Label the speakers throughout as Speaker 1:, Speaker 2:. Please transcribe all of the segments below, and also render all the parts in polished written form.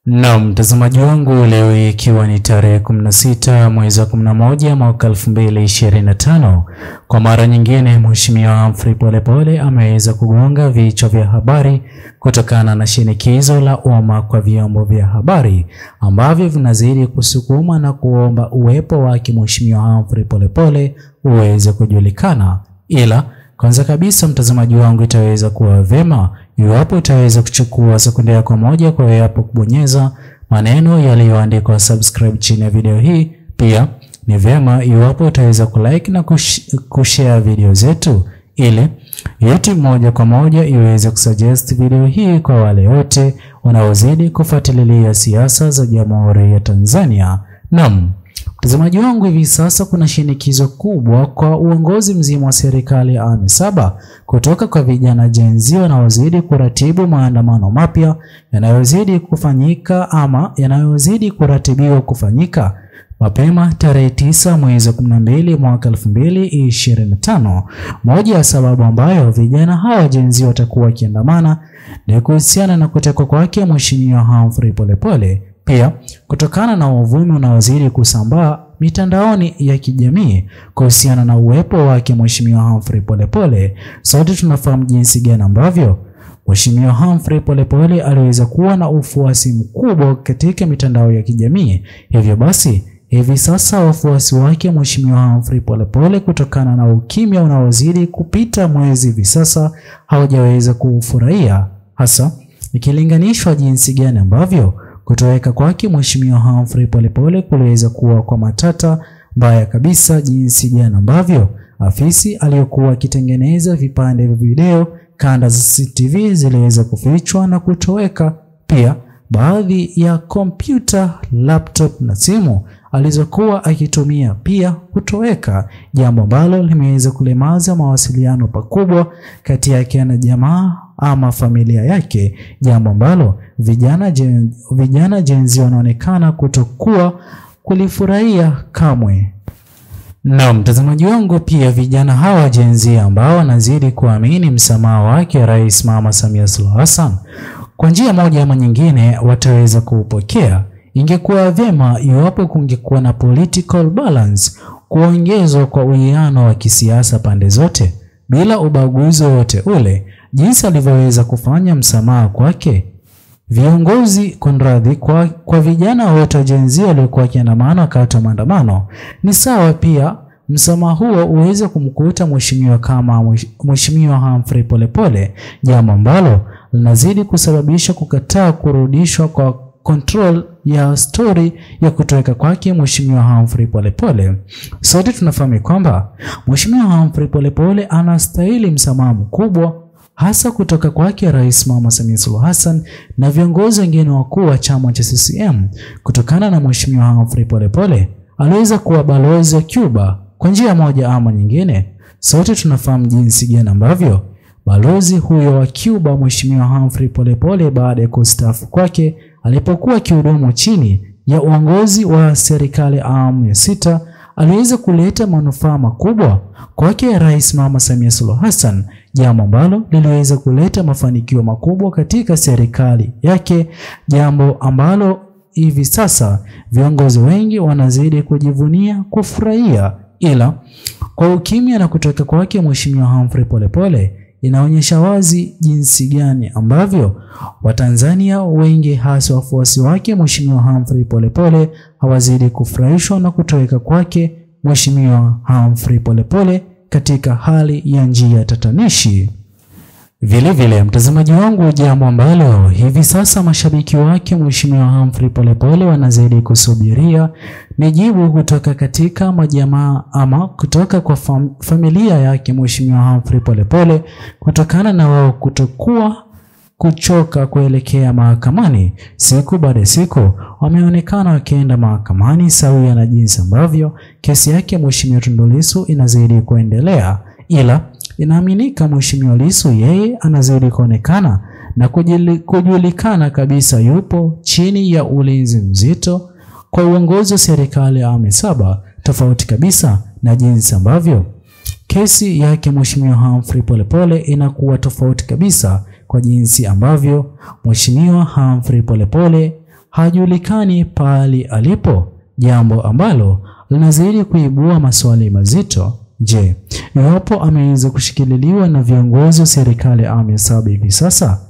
Speaker 1: Na mtazamaji wangu, leo ikiwa ni tarehe 16 mwezi wa 11 mwaka 2025, kwa mara nyingine Mheshimiwa Humphrey Polepole ameweza kugonga vichwa vya habari kutokana na shinikizo la umma kwa vyombo vya habari ambavyo vinazidi kusukuma na kuomba uwepo wake Mheshimiwa Humphrey Polepole uweze kujulikana. Ila kwanza kabisa, mtazamaji wangu, itaweza kuwa vema iwapo utaweza kuchukua sekunde yako moja kwa hapo kubonyeza maneno yaliyoandikwa subscribe chini ya video hii. Pia ni vema iwapo utaweza kulike na kushare video zetu ili YouTube moja kwa moja iweze kusuggest video hii kwa wale wote wanaozidi kufuatilia siasa za Jamhuri ya Tanzania. Naam, mtazamaji wangu, hivi sasa kuna shinikizo kubwa kwa uongozi mzima wa serikali ya awamu 7 kutoka kwa vijana Gen Z wanaozidi kuratibu maandamano mapya yanayozidi kufanyika ama yanayozidi kuratibiwa kufanyika mapema tarehe 9 mwezi wa 12 mwaka 2025. Moja ya sababu ambayo vijana hawa Gen Z watakuwa wakiandamana ni kuhusiana na kutekwa kwake Mheshimiwa Humphrey Polepole. Pia kutokana na uvumi unaozidi kusambaa mitandaoni ya kijamii kuhusiana na uwepo wake Mheshimiwa Humphrey Polepole, sote tunafahamu jinsi gani ambavyo Mheshimiwa Humphrey Polepole aliweza kuwa na ufuasi mkubwa katika mitandao ya kijamii. Hivyo basi hivi sasa wafuasi wake Mheshimiwa Humphrey Polepole, kutokana na ukimya unaozidi kupita mwezi hivi sasa, hawajaweza kufurahia, hasa ikilinganishwa jinsi gani ambavyo kutoweka kwake Mheshimiwa Humphrey Polepole kuliweza kuwa kwa matata mbaya kabisa, jinsi gani ambavyo afisi aliyokuwa akitengeneza vipande vya video, kanda za CCTV ziliweza kufichwa na kutoweka. Pia baadhi ya kompyuta, laptop na simu alizokuwa akitumia pia kutoweka, jambo ambalo limeweza kulemaza mawasiliano pakubwa kati yake na jamaa ama familia yake, jambo ambalo vijana Gen Z wanaonekana kutokuwa kulifurahia kamwe. Na mtazamaji wangu, pia vijana hawa Gen Z ambao wanazidi kuamini msamaha wake Rais Mama Samia Suluhu Hassan kwa njia moja ama nyingine wataweza kuupokea. Ingekuwa vyema iwapo kungekuwa na political balance, kuongezwa kwa uwiano wa kisiasa pande zote bila ubaguzi wote ule, jinsi alivyoweza kufanya msamaha kwake viongozi kunradhi kwa vijana wote Gen Z waliokuwa wakiandamana wakati wa maandamano. Ni sawa pia msamaha huo uweze kumkuta mheshimiwa kama Mheshimiwa Humphrey Polepole, jambo ambalo linazidi kusababisha kukataa kurudishwa kwa control ya story ya kutoweka kwake Mheshimiwa Humphrey Polepole. Sote tunafahamu kwamba Mheshimiwa Humphrey Polepole anastahili msamaha mkubwa, hasa kutoka kwake Rais Mama Samia Suluhu Hassan na viongozi wengine wakuu wa chama cha CCM, kutokana na Mheshimiwa Humphrey Polepole aliweza kuwa balozi wa Cuba kwa njia moja ama nyingine. Sote tunafahamu jinsi gani ambavyo balozi huyo wa Cuba Mheshimiwa Humphrey Polepole, baada ya kustaafu kwake, alipokuwa kihudumu chini ya uongozi wa serikali awamu ya 6, aliweza kuleta manufaa makubwa kwake Rais Mama Samia Suluhu Hassan, jambo ambalo liliweza kuleta mafanikio makubwa katika serikali yake, jambo ambalo hivi sasa viongozi wengi wanazidi kujivunia kufurahia. Ila kwa ukimya na kutoka kwake Mheshimiwa Humphrey Polepole inaonyesha wazi jinsi gani ambavyo Watanzania wengi, hasa wafuasi wake Mheshimiwa Humphrey Polepole, hawazidi kufurahishwa na kutoweka kwake Mheshimiwa Humphrey Polepole katika hali ya njia tatanishi. Vile mtazamaji wangu, jambo ambalo hivi sasa mashabiki wake Mheshimiwa Humphrey Polepole wanazidi kusubiria ni jibu kutoka katika majamaa ama kutoka kwa familia yake Mheshimiwa Humphrey Polepole, kutokana na wao kuchoka kuelekea mahakamani. Siku baada ya siku wameonekana wakienda mahakamani, sawia na jinsi ambavyo kesi yake Mheshimiwa Tundu Lissu inazidi kuendelea. Ila inaaminika Mheshimiwa Lissu yeye anazidi kuonekana na kujulikana kabisa yupo chini ya ulinzi mzito kwa uongozi wa serikali ya awamu 7, tofauti kabisa na jinsi ambavyo kesi yake Mheshimiwa Humphrey Polepole inakuwa tofauti kabisa, kwa jinsi ambavyo Mheshimiwa Humphrey Polepole hajulikani pahali alipo, jambo ambalo linazidi kuibua maswali mazito. Je, iwapo ameweza kushikililiwa na viongozi wa serikali ya awamu ya 7 hivi sasa,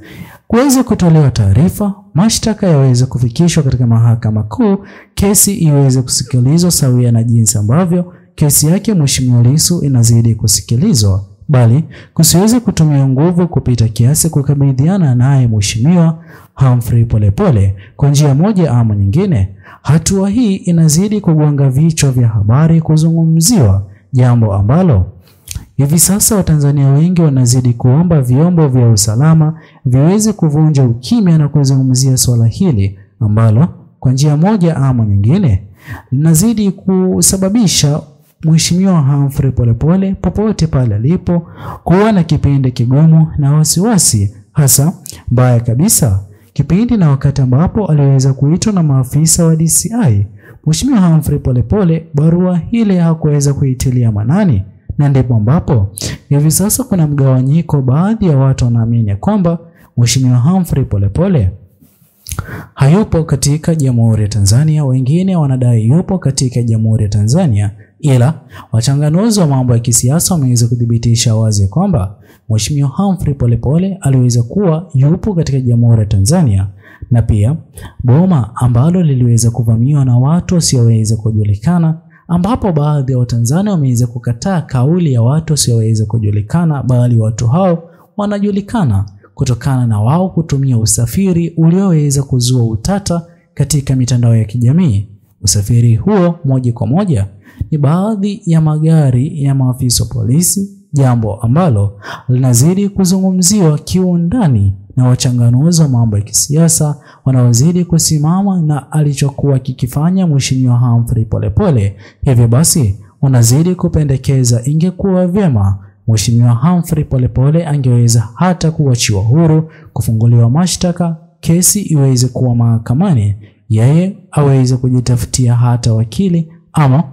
Speaker 1: kuweza kutolewa taarifa, mashtaka yaweze kufikishwa katika mahakama kuu, kesi iweze kusikilizwa sawia na jinsi ambavyo kesi yake Mheshimiwa Lissu inazidi kusikilizwa, bali kusiweze kutumia nguvu kupita kiasi kukabidhiana naye Mheshimiwa Humphrey Polepole kwa njia moja ama nyingine. Hatua hii inazidi kugonga vichwa vya habari kuzungumziwa, jambo ambalo hivi sasa Watanzania wengi wanazidi kuomba vyombo vya usalama viweze kuvunja ukimya na kuzungumzia swala hili ambalo kwa njia moja ama nyingine linazidi kusababisha Mheshimiwa Humphrey Polepole popote pale alipo kuwa na kipindi kigumu na wasiwasi, hasa mbaya kabisa kipindi na wakati ambapo aliweza kuitwa na maafisa wa DCI. Mheshimiwa Humphrey Polepole barua ile hakuweza kuitilia manani, na ndipo ambapo hivi sasa kuna mgawanyiko. Baadhi ya watu wanaamini kwamba Mheshimiwa Humphrey Polepole hayupo katika Jamhuri ya Tanzania, wengine wanadai yupo katika Jamhuri ya Tanzania, ila wachanganuzi wa mambo ya kisiasa wameweza kudhibitisha wazi kwamba Mheshimiwa Humphrey Polepole aliweza kuwa yupo katika Jamhuri ya Tanzania, na pia boma ambalo liliweza kuvamiwa na watu wasioweza kujulikana, ambapo baadhi ya Watanzania wameweza kukataa kauli ya watu wasioweza kujulikana, bali watu hao wanajulikana kutokana na wao kutumia usafiri ulioweza kuzua utata katika mitandao ya kijamii. Usafiri huo moja kwa moja ni baadhi ya magari ya maafisa wa polisi, jambo ambalo linazidi kuzungumziwa kiundani na wachanganuzi wa mambo ya kisiasa wanaozidi kusimama na alichokuwa kikifanya Mheshimiwa Humphrey Polepole. Hivyo basi wanazidi kupendekeza ingekuwa vyema Mheshimiwa Humphrey Polepole angeweza hata kuachiwa huru, kufunguliwa mashtaka, kesi iweze kuwa mahakamani, yeye aweze kujitafutia hata wakili ama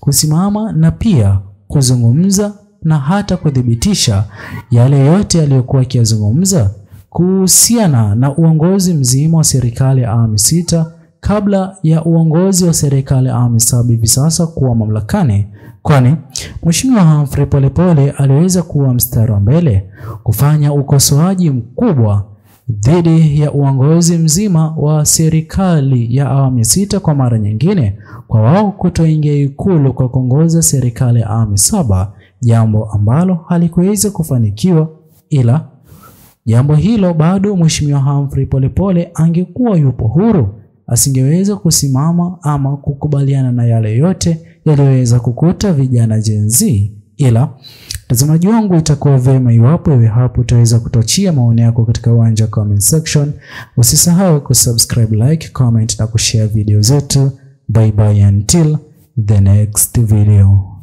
Speaker 1: kusimama na pia kuzungumza na hata kudhibitisha yale yote aliyokuwa akizungumza kuhusiana na uongozi mzima wa serikali ya awamu 6 kabla ya uongozi wa serikali ya awamu 7 hivi sasa kuwa mamlakani, kwani Mheshimiwa Humphrey Polepole aliweza kuwa mstari wa mbele kufanya ukosoaji mkubwa dhidi ya uongozi mzima wa serikali ya awamu 6 kwa mara nyingine, kwa wao kutoingia Ikulu kwa kuongoza serikali ya awamu 7, jambo ambalo halikuweza kufanikiwa. Ila jambo hilo bado Mheshimiwa Humphrey Polepole angekuwa yupo huru, asingeweza kusimama ama kukubaliana na yale yote yaliweza kukuta vijana Gen Z. Ila mtazamaji wangu, itakuwa vyema iwapo wewe hapo utaweza kutochia maoni yako katika uwanja comment section. Usisahau kusubscribe, like, comment na kushare video zetu. Bye bye until the next video.